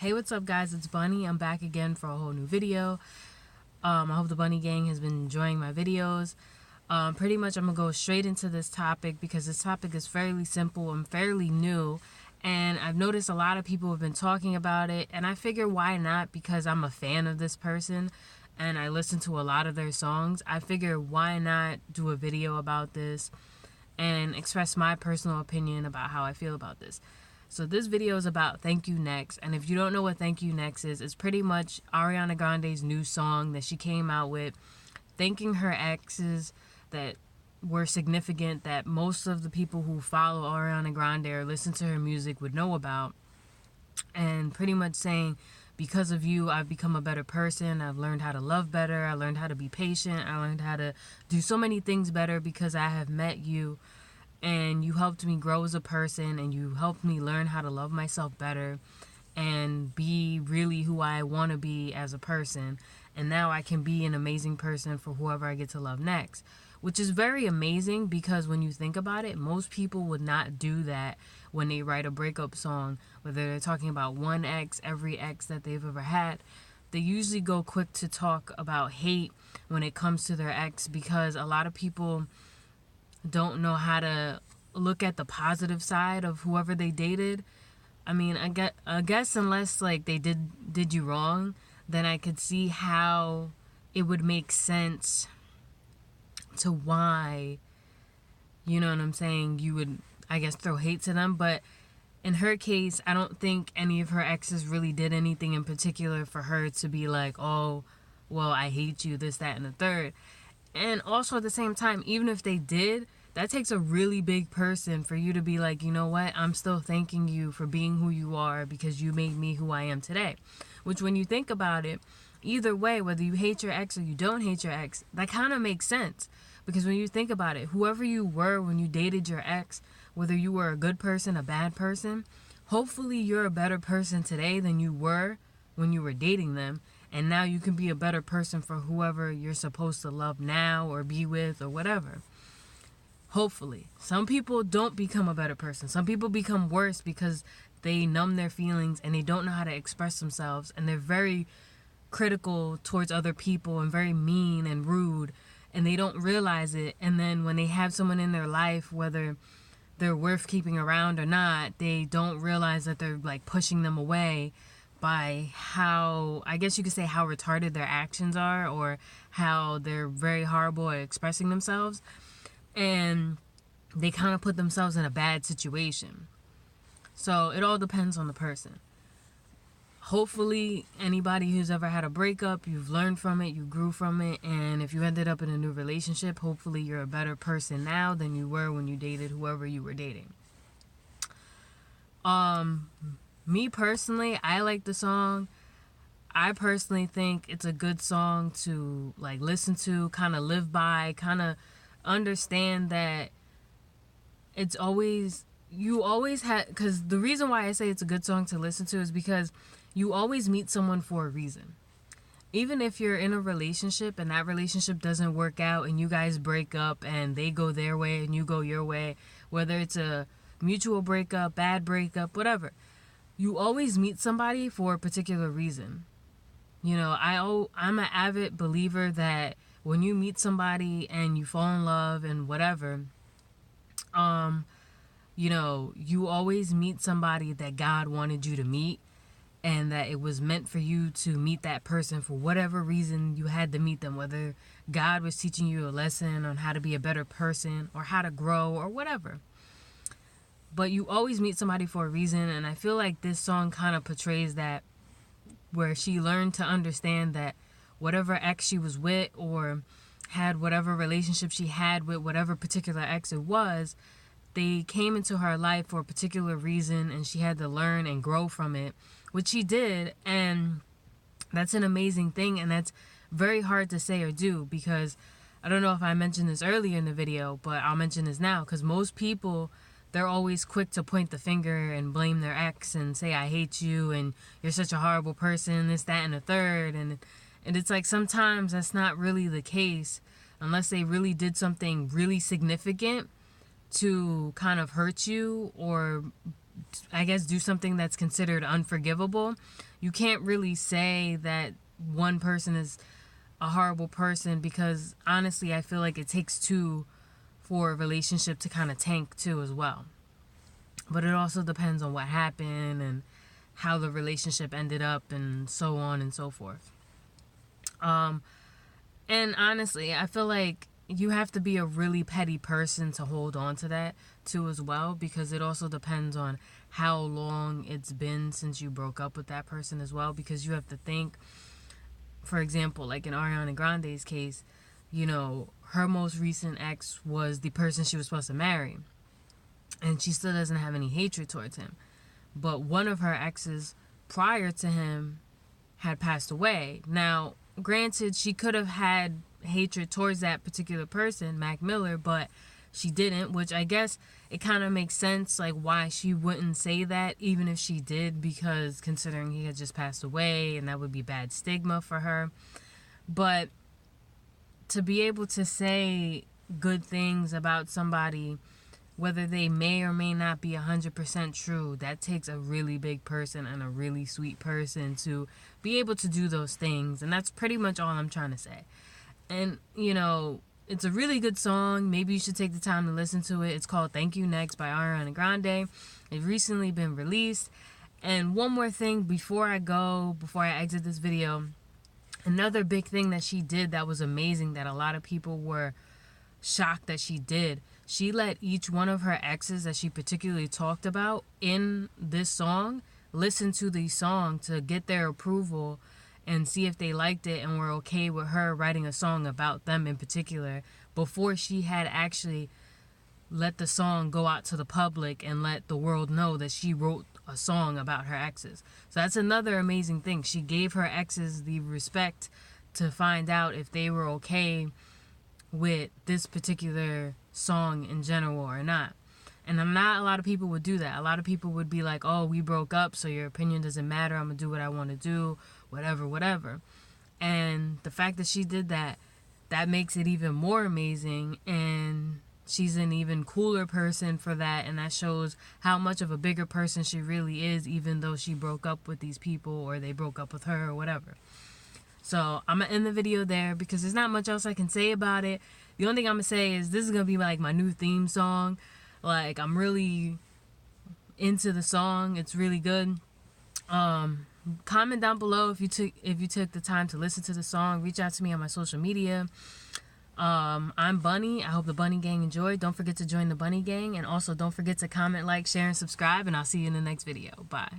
Hey, what's up guys, it's Bunny. I'm back again for a whole new video. I hope the Bunny gang has been enjoying my videos. Pretty much I'm gonna go straight into this topic because this topic is fairly simple and fairly new, and I've noticed a lot of people have been talking about it, and I figure why not, because I'm a fan of this person and I listen to a lot of their songs. I figure why not do a video about this and express my personal opinion about how I feel about this. So this video is about Thank You Next, and if you don't know what Thank You Next is, it's pretty much Ariana Grande's new song that she came out with, thanking her exes that were significant, that most of the people who follow Ariana Grande or listen to her music would know about, and pretty much saying, because of you, I've become a better person, I've learned how to love better, I learned how to be patient, I learned how to do so many things better because I have met you. And you helped me grow as a person, and you helped me learn how to love myself better and be really who I want to be as a person. And now I can be an amazing person for whoever I get to love next, which is very amazing because when you think about it, most people would not do that when they write a breakup song, whether they're talking about one ex, every ex that they've ever had. They usually go quick to talk about hate when it comes to their ex because a lot of people don't know how to look at the positive side of whoever they dated. I mean, I guess unless like they did you wrong, then I could see how it would make sense to why, you know what I'm saying, you would, I guess, throw hate to them. But in her case, I don't think any of her exes really did anything in particular for her to be like, oh, well, I hate you, this, that, and the third. And also at the same time, even if they did, that takes a really big person for you to be like, you know what, I'm still thanking you for being who you are because you made me who I am today. Which, when you think about it, either way, whether you hate your ex or you don't hate your ex, that kind of makes sense. Because when you think about it, whoever you were when you dated your ex, whether you were a good person, a bad person, hopefully you're a better person today than you were when you were dating them. And now you can be a better person for whoever you're supposed to love now or be with or whatever. Hopefully. Some people don't become a better person. Some people become worse because they numb their feelings and they don't know how to express themselves. And they're very critical towards other people and very mean and rude. And they don't realize it. And then when they have someone in their life, whether they're worth keeping around or not, they don't realize that they're like pushing them away by how, I guess you could say, how retarded their actions are or how they're very horrible at expressing themselves. And they kind of put themselves in a bad situation. So it all depends on the person. Hopefully, anybody who's ever had a breakup, you've learned from it, you grew from it, and if you ended up in a new relationship, hopefully you're a better person now than you were when you dated whoever you were dating. Me personally, I like the song. I personally think it's a good song to like listen to, kind of live by, kind of understand that it's always, you always have, because the reason why I say it's a good song to listen to is because you always meet someone for a reason. Even if you're in a relationship and that relationship doesn't work out and you guys break up and they go their way and you go your way, whether it's a mutual breakup, bad breakup, whatever, you always meet somebody for a particular reason. You know, I'm an avid believer that when you meet somebody and you fall in love and whatever, you know, you always meet somebody that God wanted you to meet, and that it was meant for you to meet that person for whatever reason you had to meet them, whether God was teaching you a lesson on how to be a better person or how to grow or whatever. But you always meet somebody for a reason, and I feel like this song kind of portrays that, where she learned to understand that whatever ex she was with or had whatever relationship she had with whatever particular ex it was, they came into her life for a particular reason, and she had to learn and grow from it, which she did. And that's an amazing thing, and that's very hard to say or do, because I don't know if I mentioned this earlier in the video, but I'll mention this now, because most people, they're always quick to point the finger and blame their ex and say, I hate you and you're such a horrible person, this, that, and the third. And it's like sometimes that's not really the case unless they really did something really significant to kind of hurt you or I guess, do something that's considered unforgivable, you can't really say that one person is a horrible person, because honestly, I feel like it takes two for a relationship to kind of tank too as well. But it also depends on what happened and how the relationship ended up and so on and so forth. And honestly, I feel like you have to be a really petty person to hold on to that too as well, because it also depends on how long it's been since you broke up with that person as well. Because you have to think, for example, like in Ariana Grande's case, you know, her most recent ex was the person she was supposed to marry, and she still doesn't have any hatred towards him. But one of her exes prior to him had passed away. Now, granted, she could have had hatred towards that particular person, Mac Miller, but she didn't, which I guess it kind of makes sense, like, why she wouldn't say that, even if she did, because considering he had just passed away, and that would be bad stigma for her. But to be able to say good things about somebody, whether they may or may not be 100% true, that takes a really big person and a really sweet person to be able to do those things. And that's pretty much all I'm trying to say. And, you know, it's a really good song. Maybe you should take the time to listen to it. It's called Thank You Next by Ariana Grande. It's recently been released. And one more thing before I exit this video, another big thing that she did that was amazing, that a lot of people were shocked that she did. She let each one of her exes that she particularly talked about in this song listen to the song to get their approval and see if they liked it and were okay with her writing a song about them in particular, before she had actually let the song go out to the public and let the world know that she wrote a song about her exes. So that's another amazing thing. She gave her exes the respect to find out if they were okay with this particular song in general or not. And not a lot of people would do that. A lot of people would be like, oh, we broke up, so your opinion doesn't matter. I'm going to do what I want to do, whatever. And the fact that she did that, that makes it even more amazing. And she's an even cooler person for that. And that shows how much of a bigger person she really is, even though she broke up with these people or they broke up with her or whatever. So I'm going to end the video there because there's not much else I can say about it. The only thing I'm going to say is this is going to be like my new theme song. Like, I'm really into the song. It's really good. Comment down below if you took the time to listen to the song. Reach out to me on my social media. I'm Bunny. I hope the Bunny Gang enjoyed. Don't forget to join the Bunny Gang. And also don't forget to comment, like, share, and subscribe. And I'll see you in the next video. Bye.